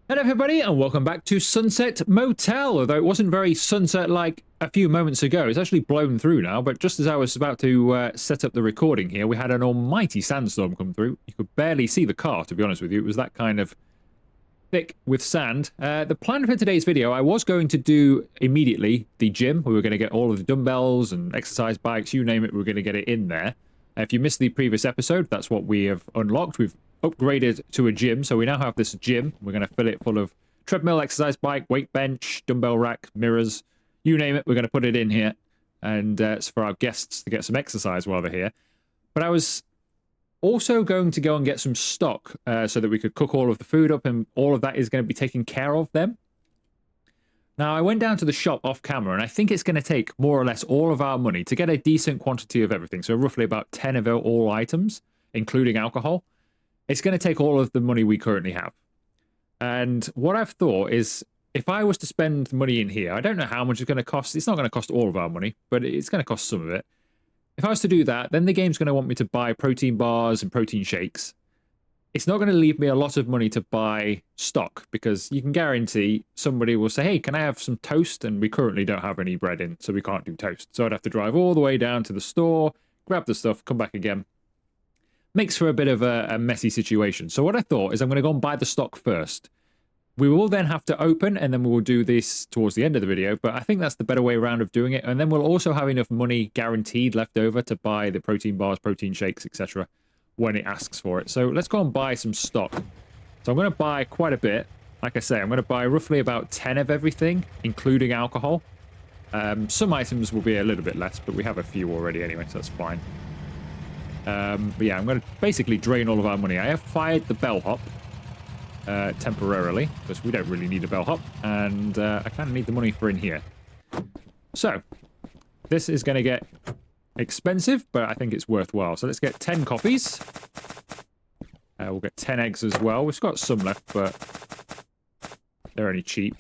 Hello everybody and welcome back to Sunset Motel, although it wasn't very sunset-like a few moments ago. It's actually blown through now, but just as I was about to set up the recording here, we had an almighty sandstorm come through. You could barely see the car, to be honest with you. It was that kind of thick with sand. The plan for today's video, I was going to do immediately the gym. We were going to get all of the dumbbells and exercise bikes, you name it, we were going to get it in there. If you missed the previous episode, that's what we have unlocked. We've upgraded to a gym, so we now have this gym. We're going to fill it full of treadmill, exercise bike, weight bench, dumbbell rack, mirrors, you name it, we're going to put it in here. And it's for our guests to get some exercise while they're here. But I was also going to go and get some stock so that we could cook all of the food up, and all of that is going to be taken care of then. Now, I went down to the shop off camera, and I think it's going to take more or less all of our money to get a decent quantity of everything. So roughly about 10 of all items, including alcohol. It's going to take all of the money we currently have. And what I've thought is, if I was to spend money in here, I don't know how much it's going to cost. It's not going to cost all of our money, but it's going to cost some of it. If I was to do that, then the game's going to want me to buy protein bars and protein shakes. It's not going to leave me a lot of money to buy stock, because you can guarantee somebody will say, hey, can I have some toast? And we currently don't have any bread in, so we can't do toast. So I'd have to drive all the way down to the store, grab the stuff, come back again. Makes for a bit of a messy situation. So what I thought is I'm going to go and buy the stock first. We will then have to open, and then we will do this towards the end of the video, but I think that's the better way around of doing it. And then we'll also have enough money guaranteed left over to buy the protein bars, protein shakes, etc. when it asks for it. So let's go and buy some stock. So I'm going to buy quite a bit. Like I say, I'm going to buy roughly about 10 of everything, including alcohol. Some items will be a little bit less, but we have a few already anyway, so that's fine. But yeah, I'm going to basically drain all of our money. I have fired the bellhop temporarily, because we don't really need a bellhop, and I kind of need the money for in here. So, this is going to get expensive, but I think it's worthwhile. So let's get 10 coffees. We'll get 10 eggs as well. We've got some left, but they're only cheap.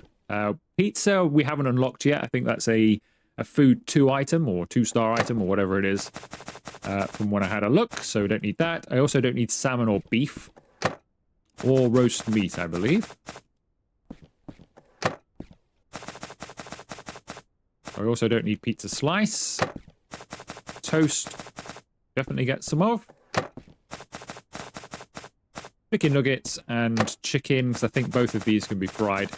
Pizza we haven't unlocked yet. I think that's a food 2 item, or 2-star item, or whatever it is. From when I had a look, so we don't need that. I also don't need salmon or beef, or roast meat, I believe. I also don't need pizza slice. Toast, definitely get some of. Chicken nuggets and chicken, because I think both of these can be fried.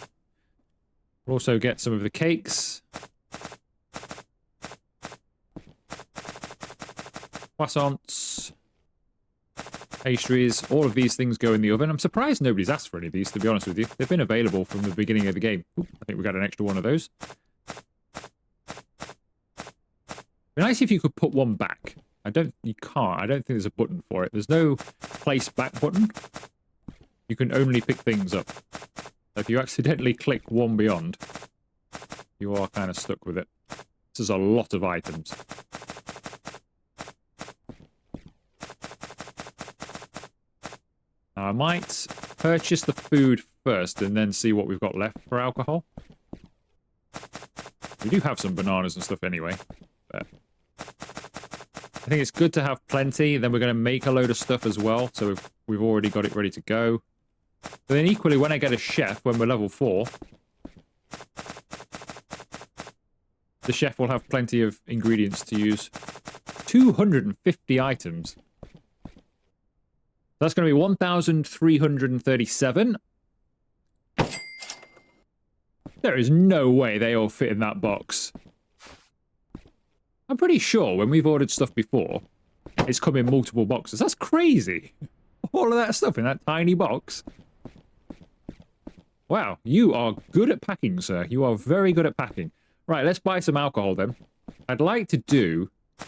We'll also get some of the cakes. Croissants, pastries, all of these things go in the oven. I'm surprised nobody's asked for any of these, to be honest with you. They've been available from the beginning of the game. Ooh, I think we got an extra one of those. Be nice if you could put one back. You can't. I don't think there's a button for it. There's no place back button. You can only pick things up. So if you accidentally click one beyond, you are kind of stuck with it. This is a lot of items. I might purchase the food first and then see what we've got left for alcohol. We do have some bananas and stuff anyway, but I think it's good to have plenty. Then we're going to make a load of stuff as well, so we've already got it ready to go. But then equally, when I get a chef, when we're level 4, the chef will have plenty of ingredients to use. 250 items. That's going to be 1,337. There is no way they all fit in that box. I'm pretty sure when we've ordered stuff before, it's come in multiple boxes. That's crazy. All of that stuff in that tiny box. Wow, you are good at packing, sir. You are very good at packing. Right, let's buy some alcohol then. I'd like to do a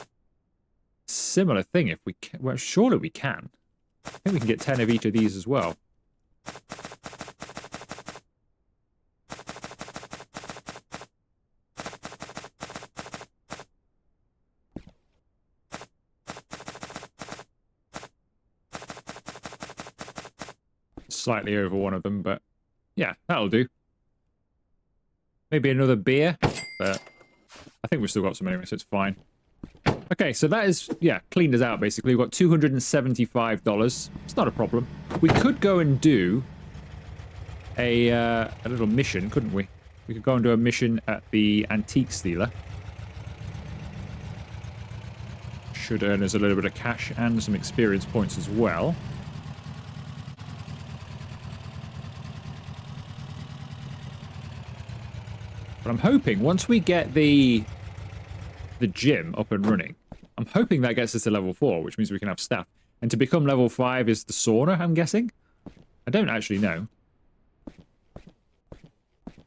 similar thing if we can. Well, surely we can. I think we can get 10 of each of these as well. Slightly over one of them, but yeah, that'll do. Maybe another beer, but I think we've still got some anyway, so it's fine. Okay, so that is, yeah, cleaned us out, basically. We've got $275. It's not a problem. We could go and do a little mission, couldn't we? We could go and do a mission at the antique dealer. Should earn us a little bit of cash and some experience points as well. But I'm hoping once we get the gym up and running, I'm hoping that gets us to level 4, which means we can have staff. And to become level 5 is the sauna, I'm guessing? I don't actually know.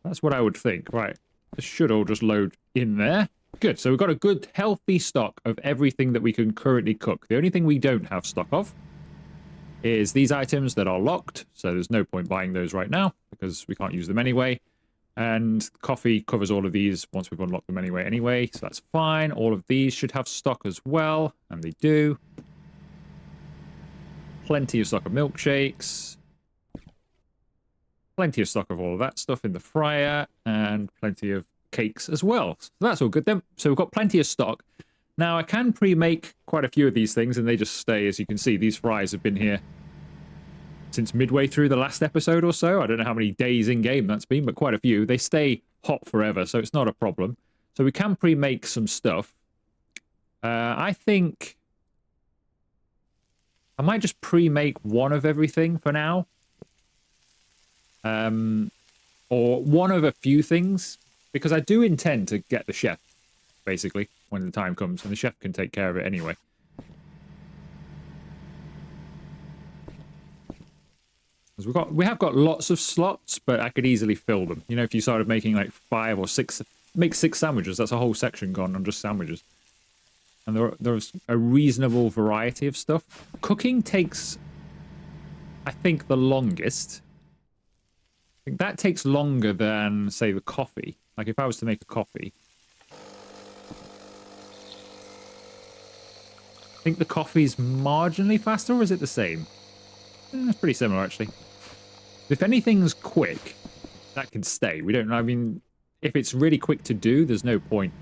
That's what I would think. Right. This should all just load in there. Good. So we've got a good, healthy stock of everything that we can currently cook. The only thing we don't have stock of is these items that are locked. So there's no point buying those right now because we can't use them anyway. And coffee covers all of these once we've unlocked them anyway. So that's fine. All of these should have stock as well. And they do. Plenty of stock of milkshakes. Plenty of stock of all of that stuff in the fryer. And plenty of cakes as well. So that's all good then. So we've got plenty of stock. Now I can pre-make quite a few of these things and they just stay. As you can see, these fries have been here since midway through the last episode or so. I don't know how many days in game that's been, but quite a few. They stay hot forever, so it's not a problem. So we can pre-make some stuff. I think I might just pre-make one of everything for now. Or one of a few things, because I do intend to get the chef, basically, when the time comes, and the chef can take care of it anyway. Because we have got lots of slots, but I could easily fill them. You know, if you started making like 5 or 6, make 6 sandwiches, that's a whole section gone on just sandwiches. And there's a reasonable variety of stuff. Cooking takes, I think, the longest. I think that takes longer than, say, the coffee. Like if I was to make a coffee. I think the coffee's marginally faster, or is it the same? It's pretty similar, actually. If anything's quick, that can stay. We don't know. I mean, if it's really quick to do, there's no point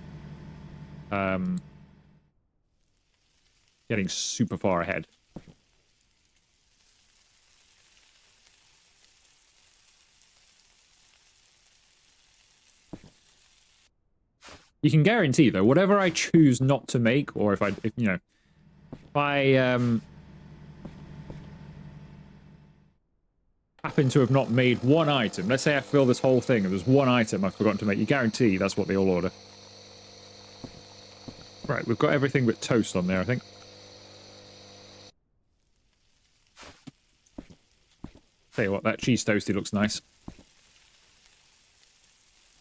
getting super far ahead. You can guarantee, though, whatever I choose not to make, or if I happen to have not made one item. Let's say I fill this whole thing and there's one item I've forgotten to make. You guarantee that's what they all order. Right, we've got everything but toast on there, I think. Tell you what, that cheese toasty looks nice.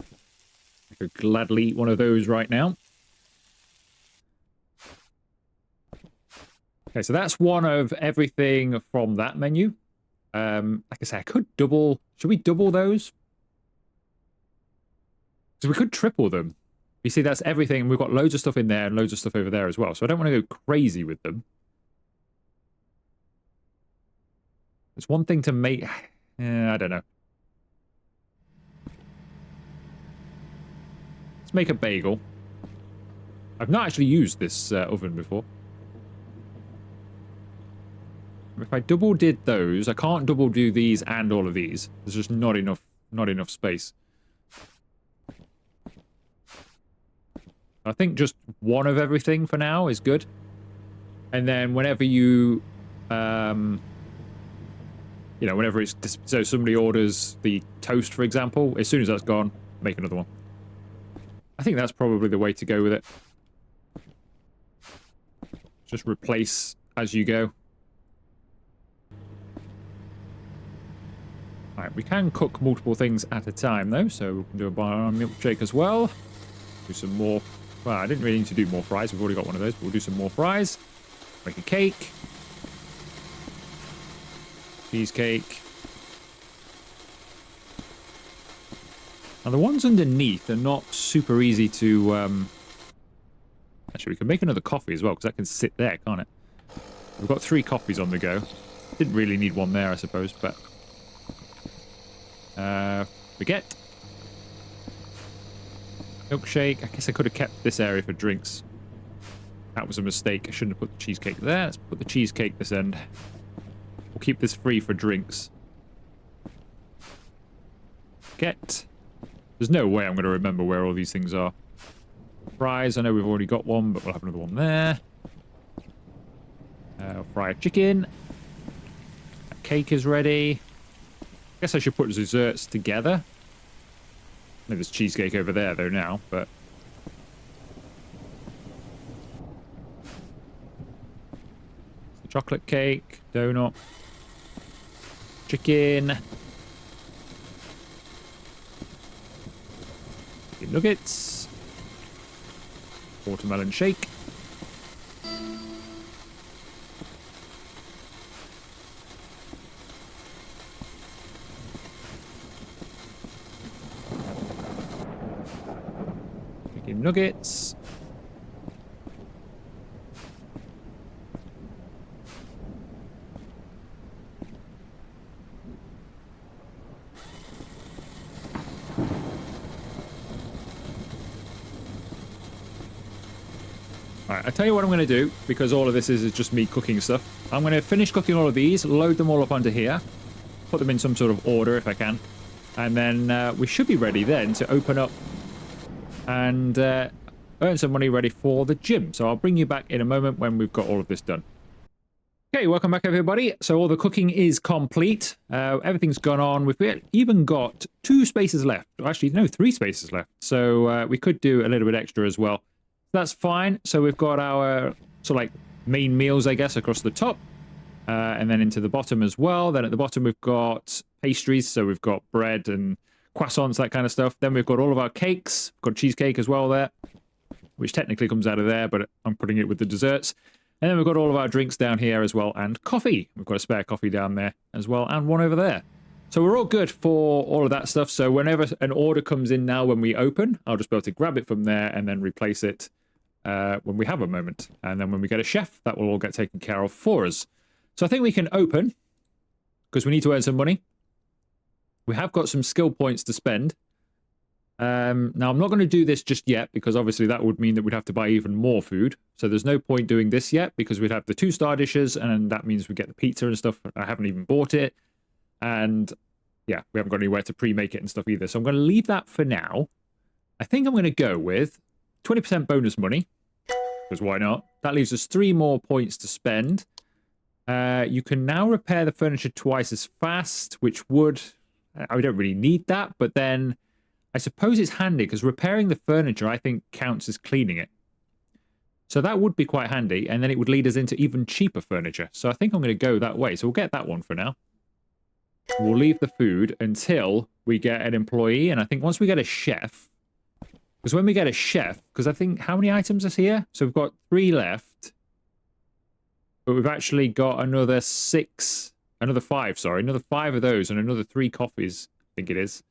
I could gladly eat one of those right now. Okay, so that's one of everything from that menu. Like I say, I could double... Should we double those? Because we could triple them. You see, that's everything. We've got loads of stuff in there and loads of stuff over there as well. So I don't want to go crazy with them. It's one thing to make... I don't know. Let's make a bagel. I've not actually used this oven before. If I double did those, I can't double do these and all of these. There's just not enough space. I think just one of everything for now is good. And then whenever you, whenever it's... So somebody orders the toast, for example, as soon as that's gone, make another one. I think that's probably the way to go with it. Just replace as you go. Right, we can cook multiple things at a time, though, so we can do a banana milkshake as well. Do some more... Well, I didn't really need to do more fries. We've already got one of those, but we'll do some more fries. Make a cake. Cheesecake. Now, the ones underneath are not super easy to... Actually, we can make another coffee as well, because that can sit there, can't it? We've got 3 coffees on the go. Didn't really need one there, I suppose, but... Forget. Milkshake. I guess I could have kept this area for drinks. That was a mistake. I shouldn't have put the cheesecake there. Let's put the cheesecake this end. We'll keep this free for drinks. baguette. There's no way I'm going to remember where all these things are. Fries, I know we've already got one, but we'll have another one there. Fried chicken. That cake is ready. I guess I should put desserts together. I know there's cheesecake over there, though, now, but... chocolate cake, donut, chicken, nuggets, watermelon shake. Chicken nuggets. Alright, I'll tell you what I'm going to do, because all of this is just me cooking stuff. I'm going to finish cooking all of these, load them all up onto here, put them in some sort of order if I can, and then we should be ready then to open up and earn some money ready for the gym. So I'll bring you back in a moment when we've got all of this done. Okay, welcome back everybody. So all the cooking is complete. Everything's gone on. We've even got 2 spaces left. Actually, no, 3 spaces left. So we could do a little bit extra as well. That's fine. So we've got our sort of like main meals, I guess, across the top. And then into the bottom as well. Then at the bottom we've got pastries. So we've got bread and croissants, that kind of stuff. Then we've got all of our cakes. We've got cheesecake as well there, which technically comes out of there, but I'm putting it with the desserts. And then we've got all of our drinks down here as well, and coffee. We've got a spare coffee down there as well, and one over there. So we're all good for all of that stuff. So whenever an order comes in now when we open, I'll just be able to grab it from there and then replace it when we have a moment. And then when we get a chef, that will all get taken care of for us. So I think we can open, because we need to earn some money. We have got some skill points to spend. Now, I'm not going to do this just yet, because obviously that would mean that we'd have to buy even more food. So there's no point doing this yet, because we'd have the 2-star dishes, and that means we get the pizza and stuff. I haven't even bought it. And yeah, we haven't got anywhere to pre-make it and stuff either. So I'm going to leave that for now. I think I'm going to go with 20% bonus money, because why not? That leaves us 3 more points to spend. You can now repair the furniture twice as fast, which would... I don't really need that, but then I suppose it's handy, because repairing the furniture, I think, counts as cleaning it. So that would be quite handy, and then it would lead us into even cheaper furniture. So I think I'm going to go that way. So we'll get that one for now. We'll leave the food until we get an employee, and I think once we get a chef... Because when we get a chef, because I think, how many items is here? So we've got 3 left. But we've actually got another 5, sorry. Another 5 of those and another 3 coffees, I think it is.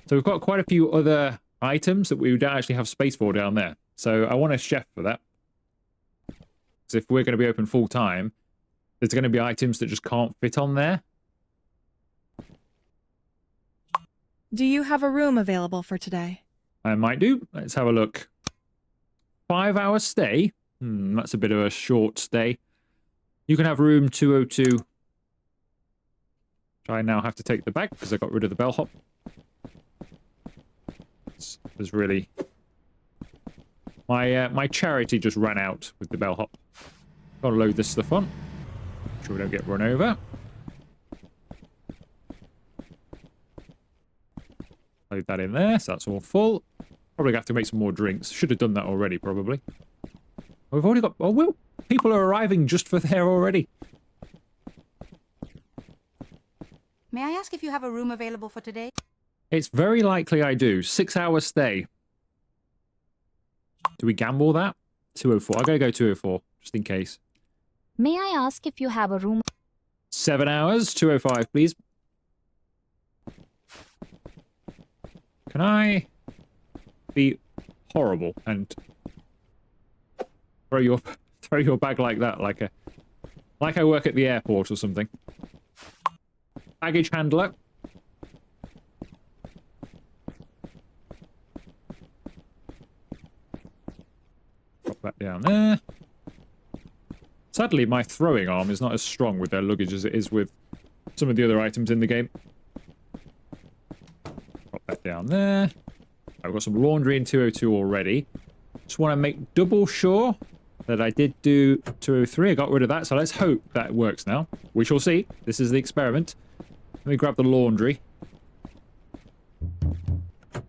So we've got quite a few other items that we don't actually have space for down there. So I want a chef for that. Because if we're going to be open full time, there's going to be items that just can't fit on there. Do you have a room available for today? I might do. Let's have a look. 5-hour stay? That's a bit of a short stay. You can have room 202. I now have to take the bag because I got rid of the bellhop. There's really... My charity just ran out with the bellhop. Gotta load this stuff on. Make sure we don't get run over. Load that in there, so that's all full. Probably have to make some more drinks. Should have done that already, probably. We've already got... Oh, well, people are arriving just for there already. May I ask if you have a room available for today? It's very likely I do. 6-hour stay. Do we gamble that? 204. I'm going to go 204, just in case. May I ask if you have a room? 7 hours, 205, please. Can I be horrible and throw your bag like that, like I work at the airport or something? Baggage handler. Drop that down there. Sadly, my throwing arm is not as strong with their luggage as it is with some of the other items in the game. Back down there. I've got some laundry in 202 already. Just want to make double sure that I did do 203. I got rid of that, so let's hope that works now. We shall see. This is the experiment. Let me grab the laundry.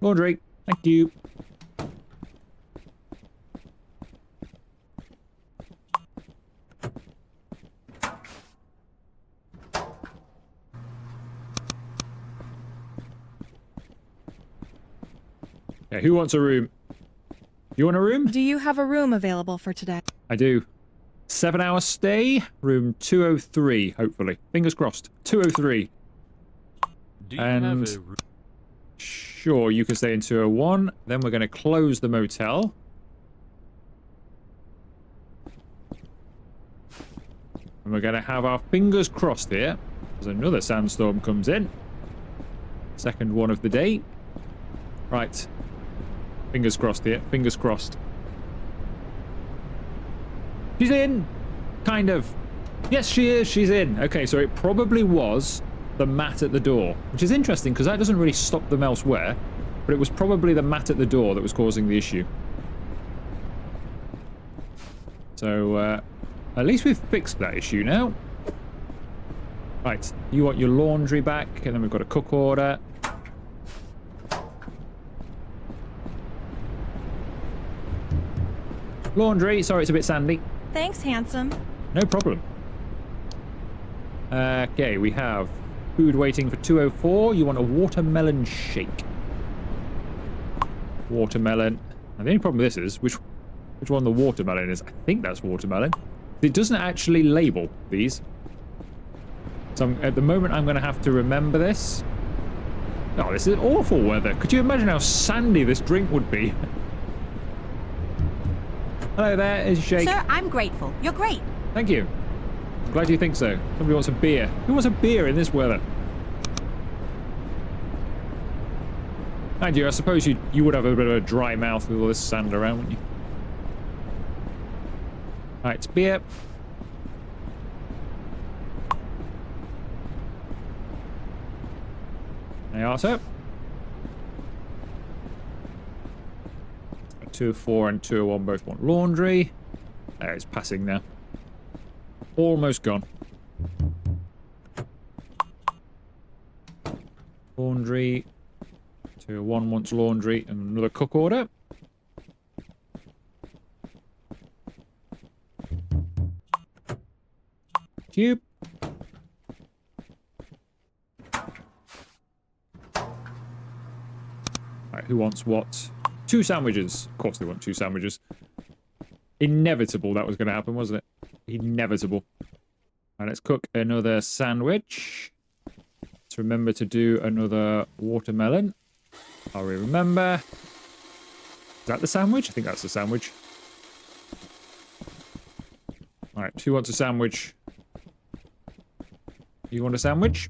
Laundry. Thank you. Yeah, who wants a room? You want a room? Do you have a room available for today? I do. 7-hour stay, room 203, hopefully. Fingers crossed. 203. Do you And have a sure, you can stay in 201. Then we're going to close the motel. And we're going to have our fingers crossed here as another sandstorm comes in. Second one of the day. Right. Fingers crossed here. Fingers crossed. She's in! Kind of. Yes, she is. She's in. Okay, so it probably was the mat at the door, which is interesting because that doesn't really stop them elsewhere, but it was probably the mat at the door that was causing the issue. So, at least we've fixed that issue now. Right, you want your laundry back, and then we've got a cook order. Laundry, sorry it's a bit sandy. Thanks, handsome. No problem. Okay, we have food waiting for 204. You want a watermelon shake. Watermelon. And the only problem with this is, which one the watermelon is? I think that's watermelon. It doesn't actually label these. So at the moment I'm going to have to remember this. Oh, this is awful weather. Could you imagine how sandy this drink would be? Hello there, is Shake. Sir, I'm grateful. You're great. Thank you. I'm glad you think so. Somebody wants a beer. Who wants a beer in this weather? Mind you, I suppose you would have a bit of a dry mouth with all this sand around, wouldn't you? Right, it's beer. There you are, sir. 204 and 201 both want laundry. There, it's passing now. Almost gone. Laundry. 201 wants laundry and another cook order. Cube. Right, who wants what? 2 sandwiches. Of course they want 2 sandwiches. Inevitable that was going to happen, wasn't it? Inevitable. Right, let's cook another sandwich. Let's remember to do another watermelon. I'll remember. Is that the sandwich? I think that's the sandwich. Alright, who wants a sandwich? You want a sandwich?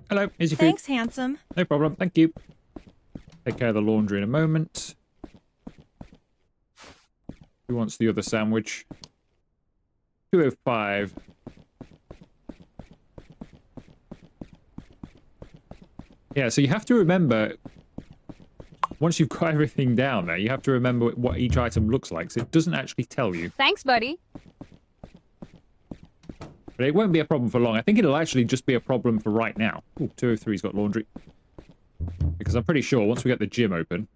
Hello, here's your food. Thanks, handsome. No problem, thank you. Take care of the laundry in a moment. Who wants the other sandwich? 205. Yeah, so you have to remember, once you've got everything down there, you have to remember what each item looks like, so it doesn't actually tell you. Thanks, buddy. But it won't be a problem for long. I think it'll actually just be a problem for right now. Ooh, 203's got laundry. Because I'm pretty sure once we get the gym open,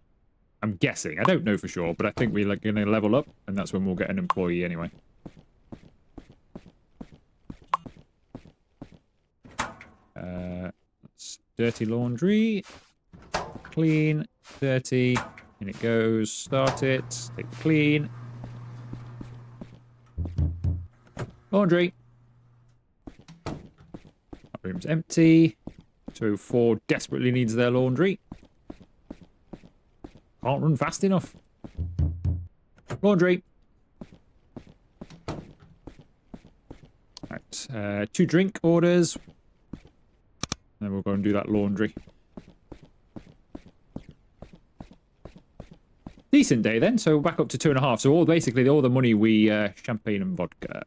I'm guessing, I don't know for sure, but I think we're going to level up, and that's when we'll get an employee anyway. That's dirty laundry. Clean, dirty, in it goes. Start it, take the clean. Laundry. That room's empty. 204 desperately needs their laundry. Can't run fast enough. Laundry. Right, 2 drink orders. Then we'll go and do that laundry. Decent day then, so back up to 2.5. So basically all the money we champagne and vodka.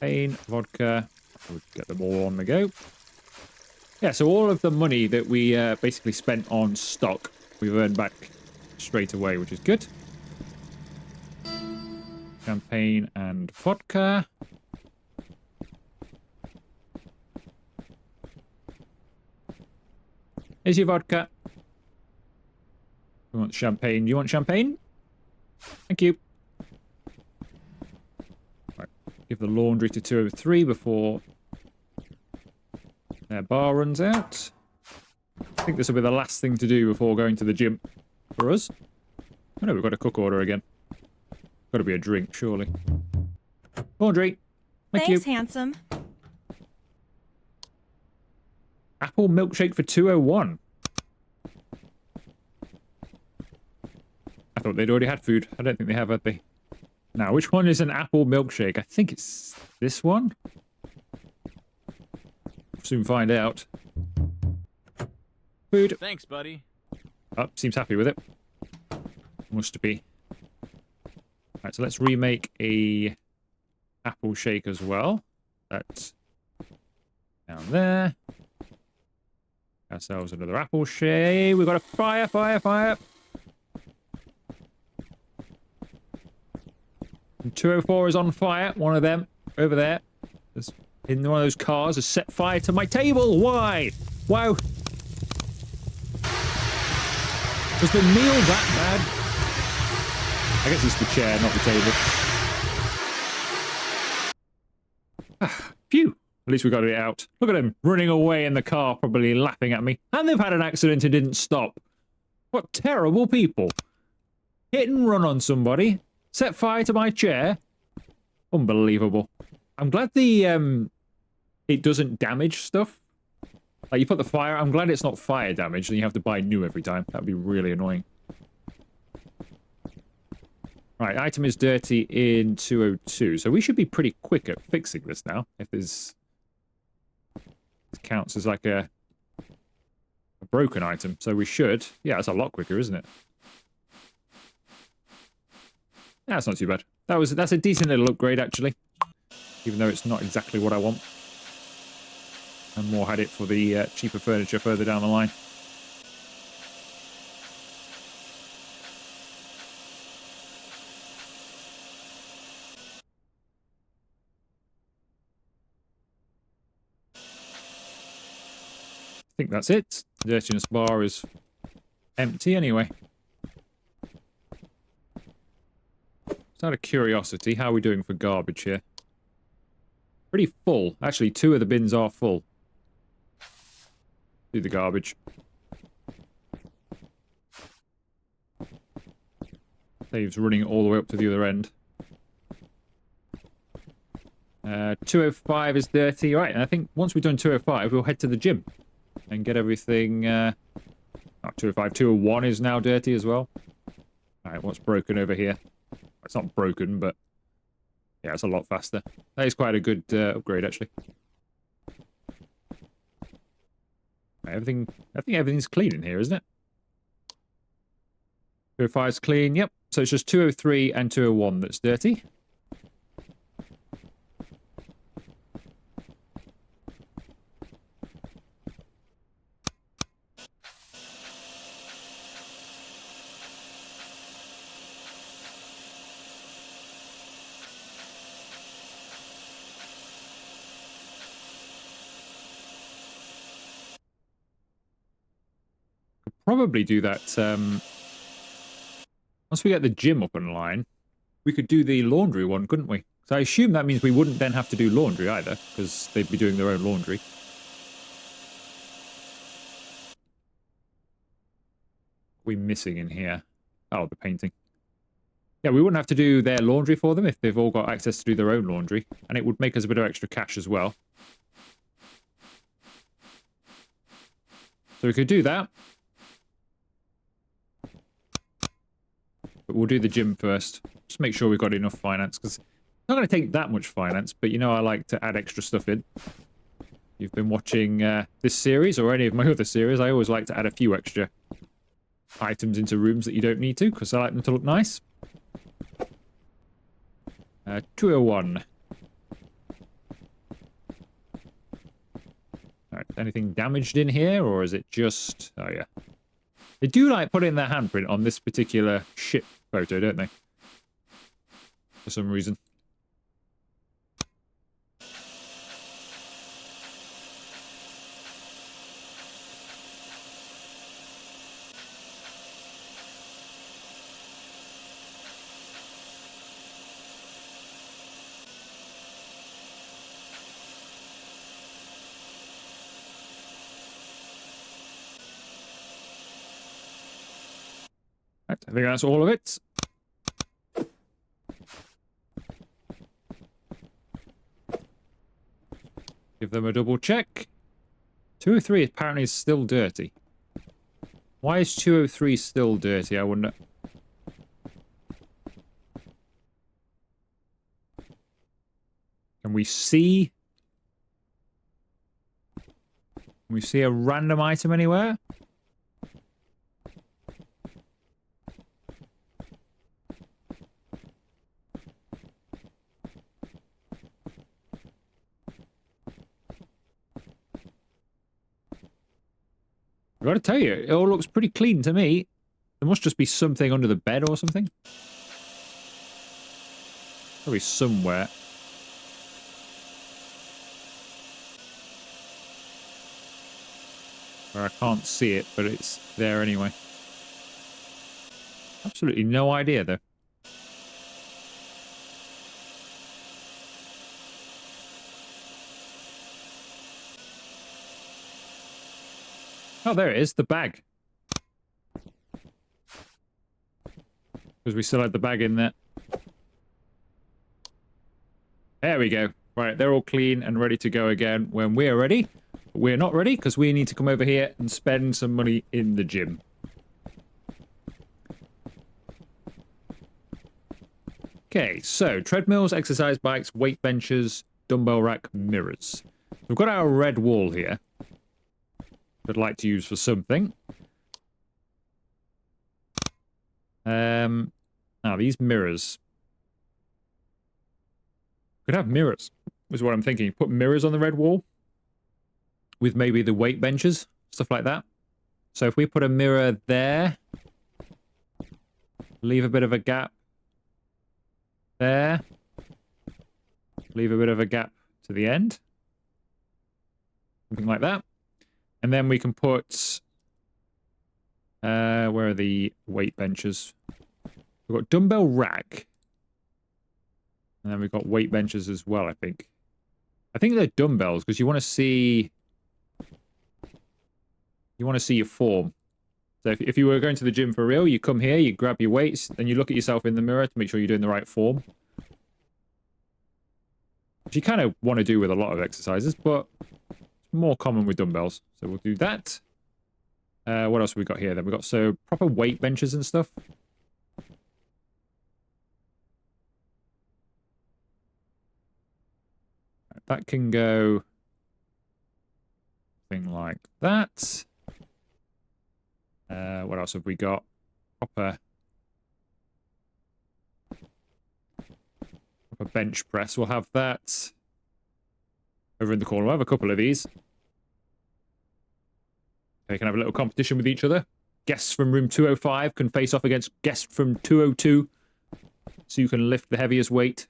Champagne, vodka. We'll get them all on the go. Yeah, so all of the money that we basically spent on stock, we've earned back straight away, which is good. Champagne and vodka. Here's your vodka. You want champagne? You want champagne? Thank you. Right. Give the laundry to 203 before their bar runs out. I think this will be the last thing to do before going to the gym for us. Oh no, we've got a cook order again. Got to be a drink, surely. Laundry. Thank Thanks, you. handsome. Apple milkshake for 201. I thought they'd already had food. I don't think they have, had they? Now, which one is an apple milkshake? I think it's this one. We'll soon find out. Food. Thanks, buddy. Oh, seems happy with it. Must be. Right, so let's remake a apple shake as well. That's down there. Ourselves another apple shake. We've got a fire, fire, fire. And 204 is on fire. One of them over there. There's, in one of those cars has set fire to my table. Why? Wow. Was the meal that bad? I guess it's the chair, not the table. Phew. At least we got it out. Look at him running away in the car, probably laughing at me. And they've had an accident and didn't stop. What terrible people. Hit and run on somebody. Set fire to my chair. Unbelievable. I'm glad the it doesn't damage stuff. Like you put the fire, I'm glad it's not fire damage and you have to buy new every time. That'd be really annoying. Right, item is dirty in 202. So we should be pretty quick at fixing this now. If there's... This counts as like a broken item. So we should... Yeah, that's a lot quicker, isn't it? That's not too bad. That's a decent little upgrade, actually. Even though it's not exactly what I want. And more had it for the cheaper furniture further down the line. I think that's it. The dirtiness bar is empty anyway. Just out of curiosity, how are we doing for garbage here? Pretty full. Actually, 2 of the bins are full. Do the garbage. Saves running all the way up to the other end. 205 is dirty. Right, and I think once we've done 205, we'll head to the gym. And get everything... Not 205, 201 is now dirty as well. Alright, what's broken over here? It's not broken, but... Yeah, it's a lot faster. That is quite a good upgrade, actually. Everything... I think everything's clean in here, isn't it? 205 is clean, yep. So it's just 203 and 201 that's dirty. Probably do that once we get the gym up and line. We could do the laundry one, couldn't we? So I assume that means we wouldn't then have to do laundry either, because they'd be doing their own laundry. What are we missing in here? Oh, the painting. Yeah, we wouldn't have to do their laundry for them if they've all got access to do their own laundry, and it would make us a bit of extra cash as well. So we could do that. But we'll do the gym first. Just make sure we've got enough finance, because it's not going to take that much finance, but you know I like to add extra stuff in. You've been watching this series, or any of my other series, I always like to add a few extra items into rooms that you don't need to, because I like them to look nice. 201. All right, anything damaged in here, or is it just... Oh, yeah. They do like putting their handprint on this particular ship photo, don't they? For some reason. Right, I think that's all of it. Give them a double check. 203 apparently is still dirty. Why is 203 still dirty, I wonder? Can we see... Can we see a random item anywhere? I've got to tell you, it all looks pretty clean to me. There must just be something under the bed or something. Probably somewhere. Where I can't see it, but it's there anyway. Absolutely no idea, though. Oh, there it is, the bag. Because we still had the bag in there. There we go. Right, they're all clean and ready to go again when we're ready. But we're not ready because we need to come over here and spend some money in the gym. Okay, so treadmills, exercise bikes, weight benches, dumbbell rack, mirrors. We've got our red wall here. I'd like to use for something. Now these mirrors. Could have mirrors, is what I'm thinking. Put mirrors on the red wall with maybe the weight benches, stuff like that. So if we put a mirror there, leave a bit of a gap there, leave a bit of a gap to the end, something like that. And then we can put, where are the weight benches? We've got dumbbell rack. And then we've got weight benches as well, I think. I think they're dumbbells, because you want to see... You want to see your form. So if you were going to the gym for real, you come here, you grab your weights, then you look at yourself in the mirror to make sure you're doing the right form. Which you kind of want to do with a lot of exercises, but it's more common with dumbbells. So we'll do that. What else have we got here then? We've got so proper weight benches and stuff. That can go something like that. What else have we got? Proper bench press. We'll have that over in the corner. We'll have a couple of these. They can have a little competition with each other. Guests from room 205 can face off against guests from 202. So you can lift the heaviest weight.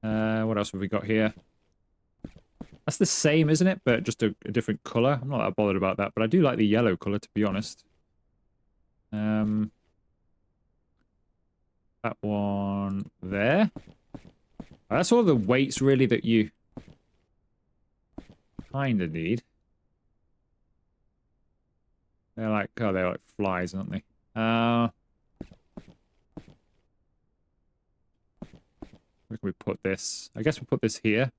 What else have we got here? That's the same, isn't it? But just a different colour. I'm not that bothered about that, but I do like the yellow colour, to be honest. That one there. That's all the weights, really, that you kind of need. They're like, oh, they're like flies, aren't they? Where can we put this? I guess we'll put this here.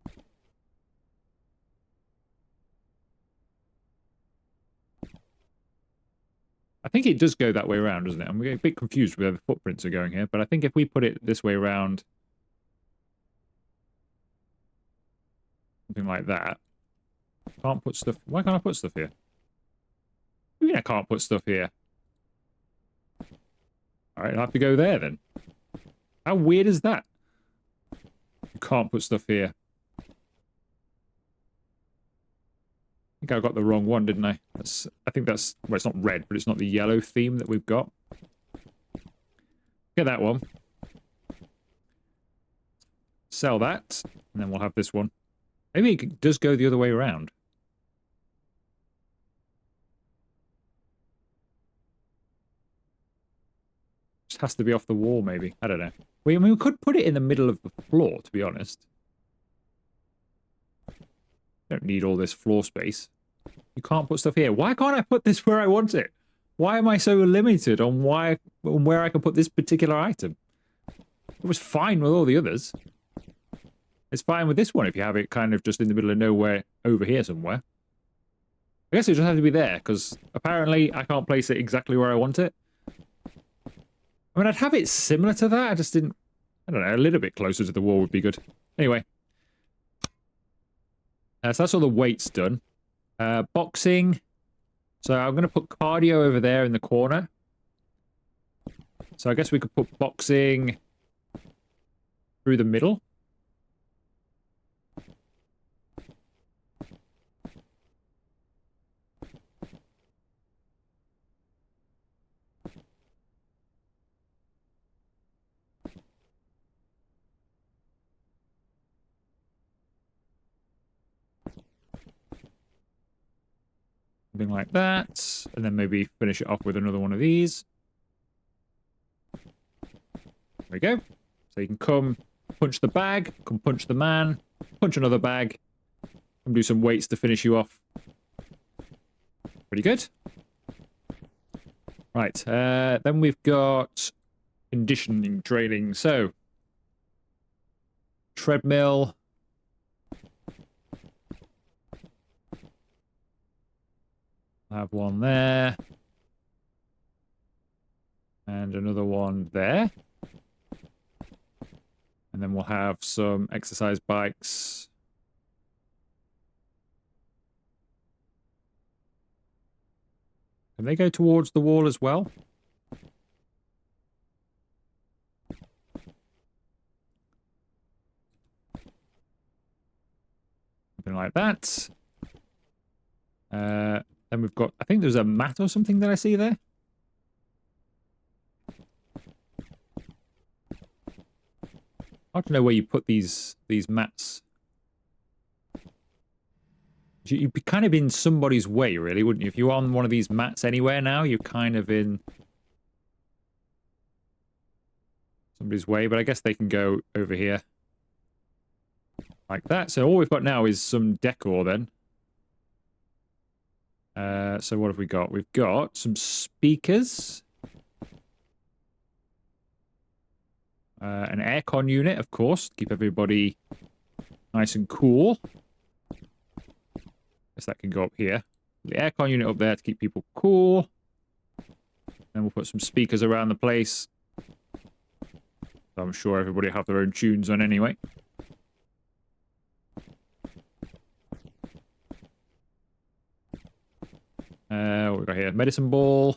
I think it does go that way around, doesn't it? I'm getting a bit confused with where the footprints are going here, but I think if we put it this way around, something like that. Can't put stuff... Why can't I put stuff here? What do you mean I can't put stuff here? Alright, I'll have to go there then. How weird is that? You can't put stuff here. think I got the wrong one, didn't I? I think that's... Well, it's not red, but it's not the yellow theme that we've got. Get that one. Sell that. And then we'll have this one. Maybe it does go the other way around. Just has to be off the wall, maybe. I don't know. I mean, we could put it in the middle of the floor, to be honest. Don't need all this floor space. You can't put stuff here. Why can't I put this where I want it? Why am I so limited on where I can put this particular item? It was fine with all the others. It's fine with this one if you have it kind of just in the middle of nowhere over here somewhere. I guess it just has to be there, because apparently I can't place it exactly where I want it. I mean, I'd have it similar to that. I just didn't... I don't know, a little bit closer to the wall would be good. Anyway. So that's all the weights done. Boxing. So I'm going to put cardio over there in the corner. So I guess we could put boxing through the middle. Something like that. And then maybe finish it off with another one of these. There we go. So you can come punch the bag, come punch the man, punch another bag, and do some weights to finish you off. Pretty good. Right, then we've got conditioning training. So, treadmill. I have one there. And another one there. And then we'll have some exercise bikes. Can they go towards the wall as well? Something like that. Then we've got, I think there's a mat or something that I see there. Hard to know where you put these mats. You'd be kind of in somebody's way, really, wouldn't you? If you're on one of these mats anywhere now, you're kind of in somebody's way. But I guess they can go over here like that. So all we've got now is some decor then. So what have we got? We've got some speakers. An aircon unit, of course, to keep everybody nice and cool. Guess that can go up here. The aircon unit up there to keep people cool. Then we'll put some speakers around the place. So I'm sure everybody will have their own tunes on anyway. What we got here? Medicine ball.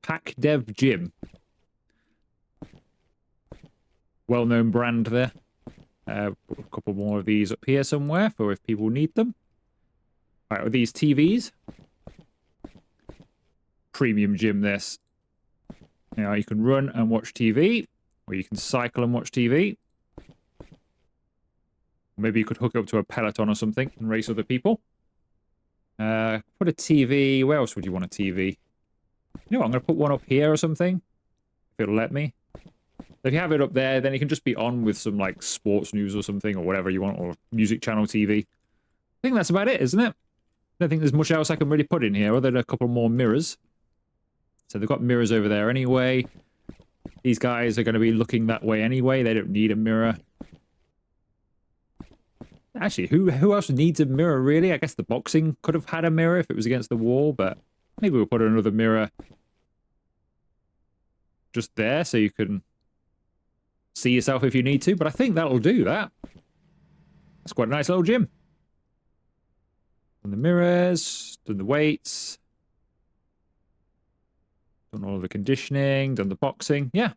Pack Dev Gym. Well-known brand there. A couple more of these up here somewhere for if people need them. Right, with these TVs. Premium gym this. Now you can run and watch TV. Or you can cycle and watch TV. Maybe you could hook up to a Peloton or something and race other people. Put a TV. Where else would you want a TV? You know what, I'm going to put one up here or something. If it'll let me. So if you have it up there, then it can just be on with some, like, sports news or something, or whatever you want, or music channel TV. I think that's about it, isn't it? I don't think there's much else I can really put in here, other than a couple more mirrors. So they've got mirrors over there anyway. These guys are going to be looking that way anyway. They don't need a mirror. Actually, who else needs a mirror, really? I guess the boxing could have had a mirror if it was against the wall, but maybe we'll put another mirror just there so you can see yourself if you need to. But I think that'll do that. That's quite a nice little gym. Done the mirrors, done the weights, done all of the conditioning, done the boxing. Yeah,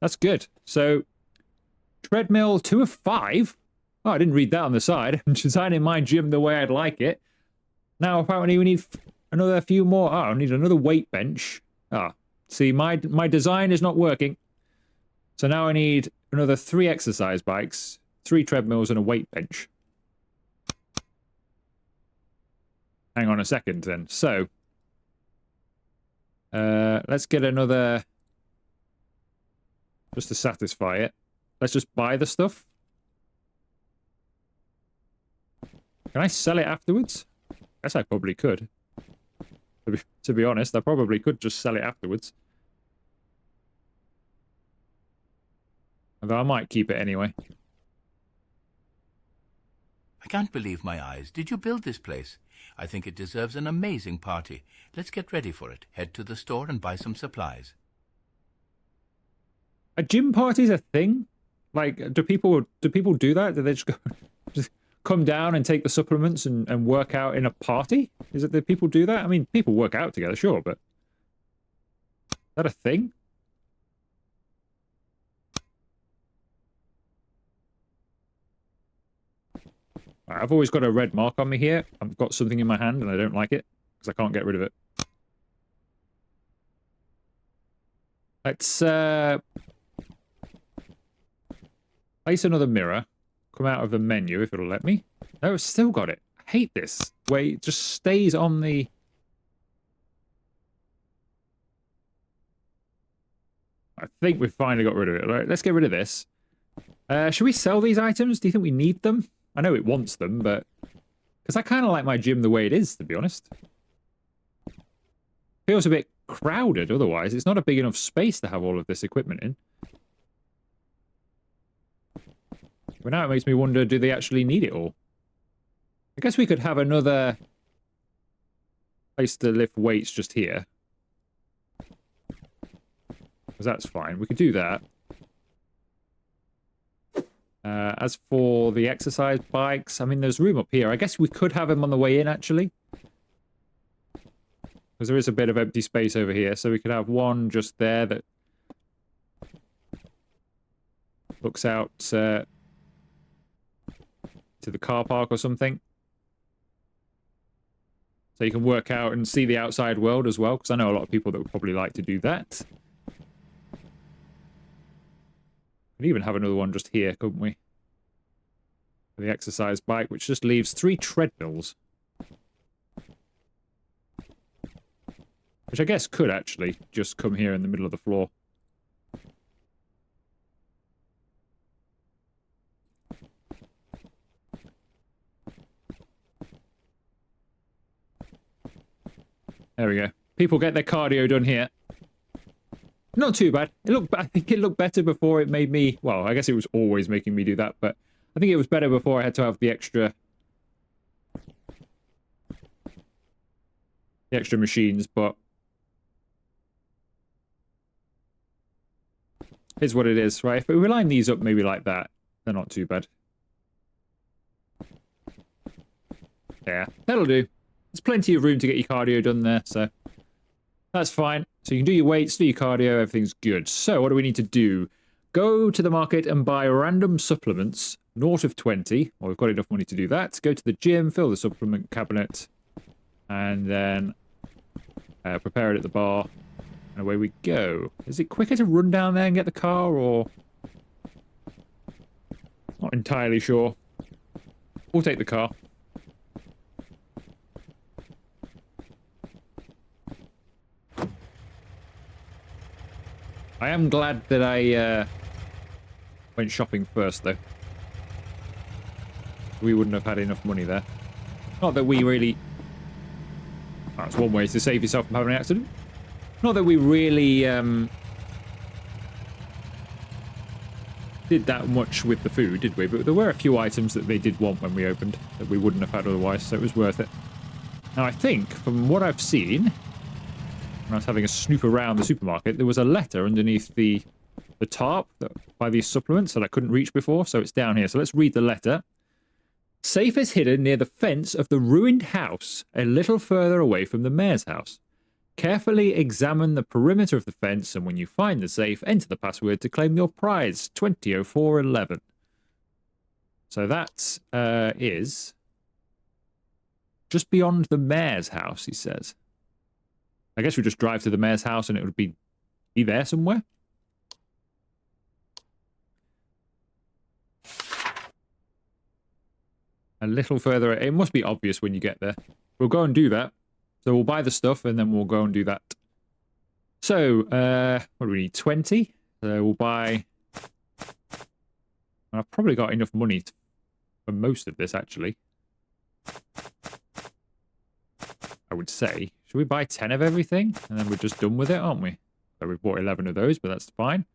That's good. So, treadmill 2 of 5. Oh, I didn't read that on the side. I'm designing my gym the way I'd like it. Now, apparently, we need another few more. Oh, I need another weight bench. Ah, see, my design is not working. So now I need another 3 exercise bikes, 3 treadmills, and a weight bench. Hang on a second, then. So, let's get another... Just to satisfy it. Let's just buy the stuff. Can I sell it afterwards? Guess I probably could. To be honest, I probably could just sell it afterwards. Although I might keep it anyway. I can't believe my eyes. Did you build this place? I think it deserves an amazing party. Let's get ready for it. Head to the store and buy some supplies. Are gym parties a thing? Like, do people do that? Do they just come down and take the supplements and work out in a party? Is it that people do that? I mean, people work out together, sure, but is that a thing? I've always got a red mark on me here. I've got something in my hand and I don't like it because I can't get rid of it. Let's place another mirror. Come out of the menu if it'll let me. No, it's still got it. I hate this. Where it just stays on the... I think we've finally got rid of it. Right, let's get rid of this. Should we sell these items? Do you think we need them? I know it wants them, but... Because I kind of like my gym the way it is, to be honest. Feels a bit crowded otherwise. It's not a big enough space to have all of this equipment in. But now it makes me wonder, do they actually need it all? I guess we could have another place to lift weights just here. Because that's fine. We could do that. As for the exercise bikes, I mean, there's room up here. I guess we could have them on the way in, actually. Because there is a bit of empty space over here. So we could have one just there that looks out to the car park or something. So you can work out and see the outside world as well. Because I know a lot of people that would probably like to do that. We could even have another one just here, couldn't we? For the exercise bike, which just leaves 3 treadmills. Which I guess could actually just come here in the middle of the floor. There we go. People get their cardio done here. Not too bad. I think it looked better before it made me... Well, I guess it was always making me do that, but I think it was better before I had to have the extra machines, but here's what it is, right? If we line these up maybe like that, they're not too bad. Yeah, that'll do. There's plenty of room to get your cardio done there, so that's fine. So you can do your weights, do your cardio, everything's good. So what do we need to do? Go to the market and buy random supplements, north of 20. Well, we've got enough money to do that. Go to the gym, fill the supplement cabinet, and then prepare it at the bar, and away we go. Is it quicker to run down there and get the car, or... Not entirely sure. We'll take the car. I am glad that I went shopping first, though. We wouldn't have had enough money there. Not that we really... That's one way to save yourself from having an accident. Not that we really did that much with the food, did we? But there were a few items that they did want when we opened that we wouldn't have had otherwise, so it was worth it. Now, I think, from what I've seen... When I was having a snoop around the supermarket, there was a letter underneath the tarp by these supplements that I couldn't reach before, so it's down here. So let's read the letter. Safe is hidden near the fence of the ruined house, a little further away from the mayor's house. Carefully examine the perimeter of the fence, and when you find the safe, enter the password to claim your prize, 200411. So that is just beyond the mayor's house, he says. I guess we just drive to the mayor's house and it would be there somewhere. A little further. It must be obvious when you get there. We'll go and do that. So we'll buy the stuff and then we'll go and do that. So, what do we need? 20? So we'll buy... I've probably got enough money for most of this, actually. I would say. Should we buy 10 of everything? And then we're just done with it, aren't we? So we've bought 11 of those, but that's fine.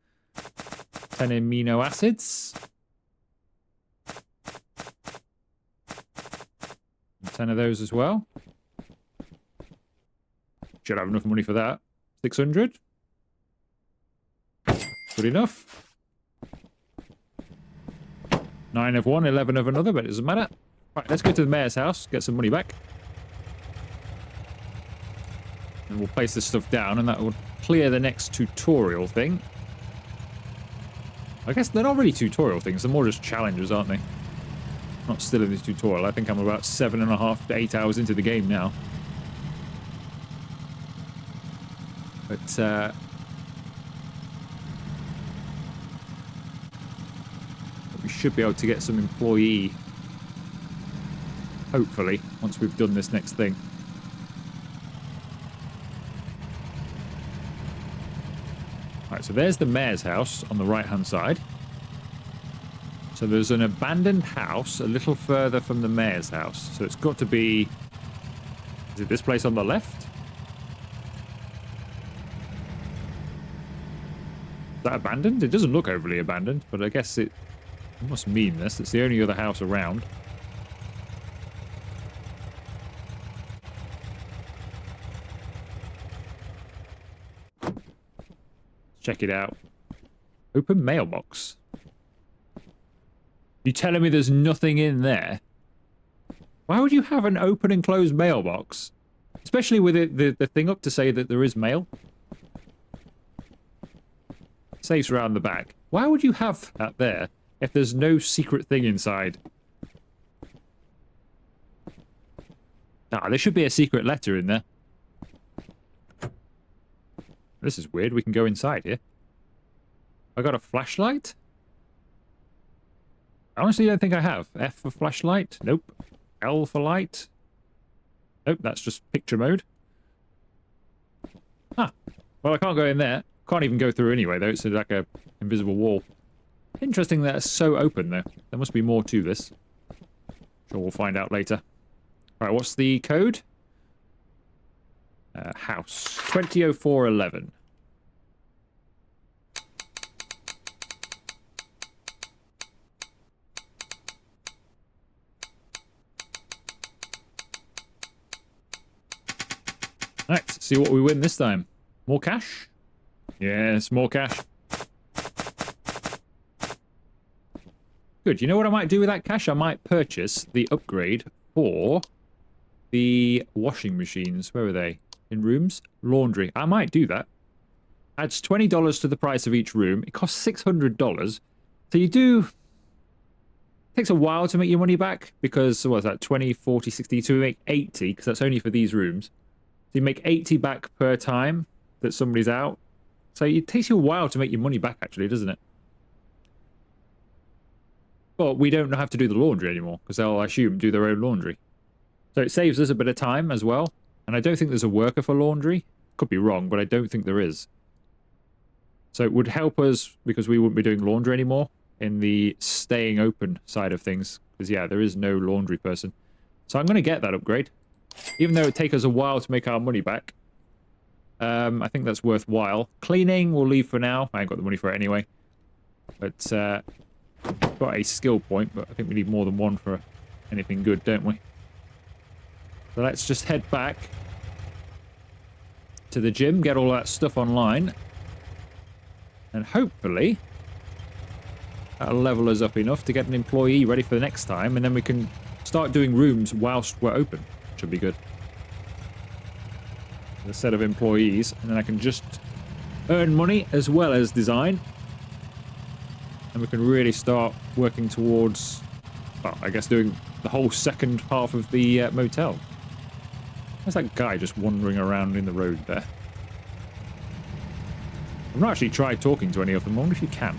10 amino acids. 10 of those as well. Should have enough money for that. 600. Good enough. 9 of one, 11 of another, but it doesn't matter. Right, let's go to the mayor's house, get some money back. And we'll place this stuff down, and that will clear the next tutorial thing. I guess they're not really tutorial things, they're more just challenges, aren't they? Not still in this tutorial. I think I'm about 7.5 to 8 hours into the game now. But, we should be able to get some employee, hopefully, once we've done this next thing. Right, so there's the mayor's house on the right-hand side. So there's an abandoned house a little further from the mayor's house. So it's got to be... Is it this place on the left? Is that abandoned? It doesn't look overly abandoned, but I guess it must mean this. It's the only other house around. Check it out. Open mailbox. You telling me there's nothing in there? Why would you have an open and closed mailbox? Especially with the thing up to say that there is mail. Safes around the back. Why would you have that there if there's no secret thing inside? Ah, there should be a secret letter in there. This is weird. We can go inside here. I got a flashlight? I honestly don't think I have. F for flashlight? Nope. L for light? Nope, that's just picture mode. Ah. Well, I can't go in there. Can't even go through anyway, though. It's like a invisible wall. Interesting that it's so open, though. There must be more to this. Sure, we'll find out later. All right, what's the code? House. 200411. Right, let's see what we win this time. More cash? Yes, more cash. Good. You know what I might do with that cash? I might purchase the upgrade for the washing machines. Where are they? In rooms? Laundry. I might do that. Adds $20 to the price of each room. It costs $600. So you do... It takes a while to make your money back because, what's that, 20, 40, 60, to make 80, because that's only for these rooms. So you make 80 back per time that somebody's out. So it takes you a while to make your money back, actually, doesn't it? But we don't have to do the laundry anymore, because they'll, I assume, do their own laundry. So it saves us a bit of time as well. And I don't think there's a worker for laundry. Could be wrong, but I don't think there is. So it would help us, because we wouldn't be doing laundry anymore, in the staying open side of things. Because, yeah, there is no laundry person. So I'm going to get that upgrade. Even though it take us a while to make our money back. I think that's worthwhile. Cleaning, we'll leave for now. I ain't got the money for it anyway. But, got a skill point, but I think we need more than one for anything good, don't we? So let's just head back to the gym, get all that stuff online. And hopefully that'll level us up enough to get an employee ready for the next time, and then we can start doing rooms whilst we're open. Should be good. a set of employees, and then I can just earn money as well as design. And we can really start working towards, well, I guess doing the whole second half of the motel. There's that guy just wandering around in the road there. I've not actually tried talking to any of them. I wonder if you can.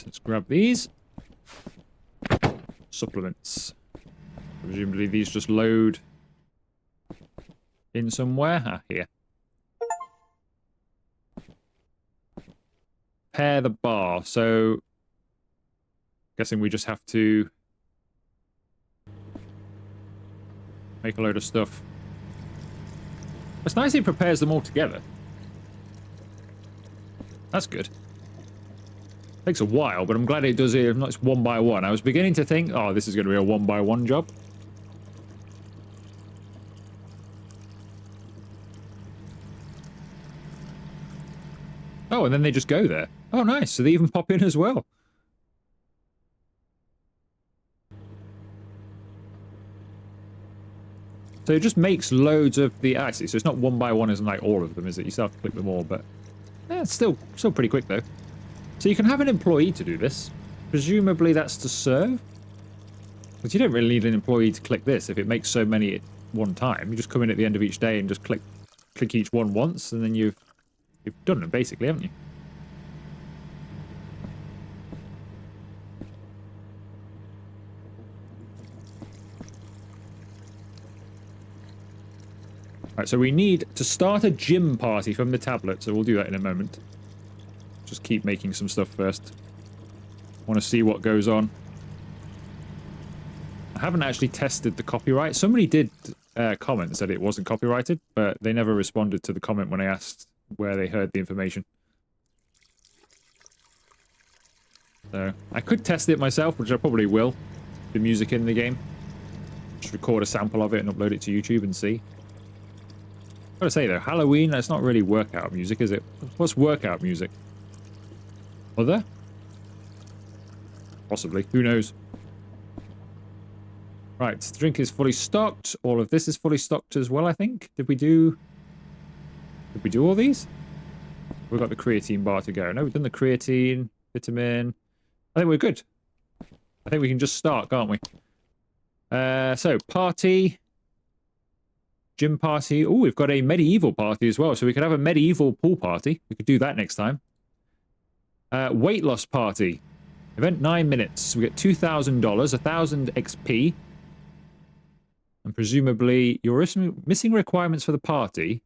Let's grab these. Supplements. Presumably these just load in somewhere. Ah, here. Pair the bar. So, guessing we just have to make a load of stuff. It's nice he prepares them all together. That's good. Takes a while, but I'm glad it does it not one by one. I was beginning to think, oh, this is going to be a one by one job. Oh, and then they just go there. Oh, nice. So they even pop in as well. So it just makes loads of the... Actually, so it's not one by one, isn't like all of them, is it? You still have to click them all, but... Yeah, it's still pretty quick, though. So you can have an employee to do this. Presumably that's to serve. But you don't really need an employee to click this if it makes so many at one time. You just come in at the end of each day and just click each one once, and then you've done it, basically, haven't you? Right, so we need to start a gym party from the tablet, so we'll do that in a moment. Just keep making some stuff first. Want to see what goes on. I haven't actually tested the copyright. Somebody did comment and said it wasn't copyrighted, but they never responded to the comment when I asked where they heard the information. So, I could test it myself, which I probably will. The music in the game. Just record a sample of it and upload it to YouTube and see. I've got to say though, Halloween, that's not really workout music, is it? What's workout music? Other? Possibly. Who knows? Right, the drink is fully stocked. All of this is fully stocked as well, I think. Did we do all these? We've got the creatine bar to go. No, we've done the creatine, vitamin. I think we're good. I think we can just start, can't we? So, party. Gym party. Oh, we've got a medieval party as well. So we could have a medieval pool party. We could do that next time. Weight loss party. Event 9 minutes. We get $2,000, 1,000 XP. And presumably, you're missing requirements for the party.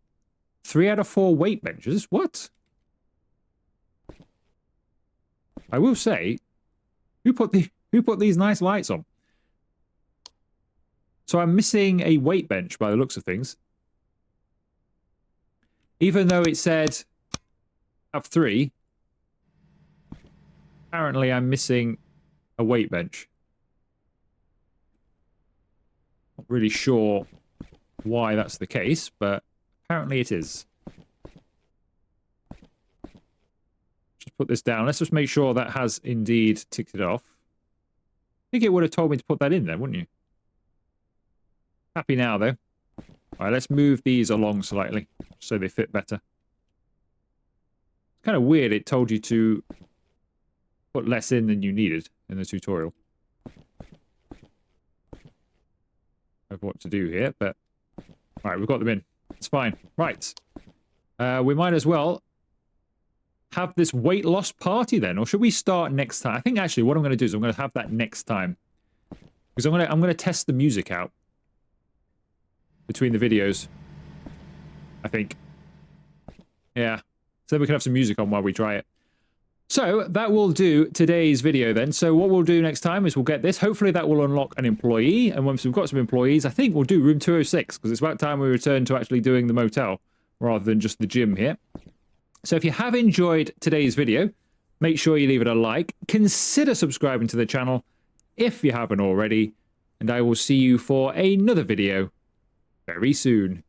3 out of 4 weight benches. What? I will say, who put these nice lights on? So I'm missing a weight bench by the looks of things. Even though it said have 3, apparently I'm missing a weight bench. Not really sure why that's the case, but apparently it is. Just put this down. Let's just make sure that has indeed ticked it off. I think it would have told me to put that in there, wouldn't you? Happy now, though. All right, let's move these along slightly so they fit better. It's kind of weird it told you to put less in than you needed in the tutorial. Of what to do here, but... All right, we've got them in. It's fine. Right. We might as well have this weight loss party then, or should we start next time? I think actually what I'm going to do is I'm going to have that next time. Because I'm going to test the music out. Between the videos, I think. Yeah. So we can have some music on while we try it. So that will do today's video then. So what we'll do next time is we'll get this. Hopefully that will unlock an employee. And once we've got some employees, I think we'll do room 206 because it's about time we return to actually doing the motel rather than just the gym here. So if you have enjoyed today's video, make sure you leave it a like. Consider subscribing to the channel if you haven't already. And I will see you for another video very soon.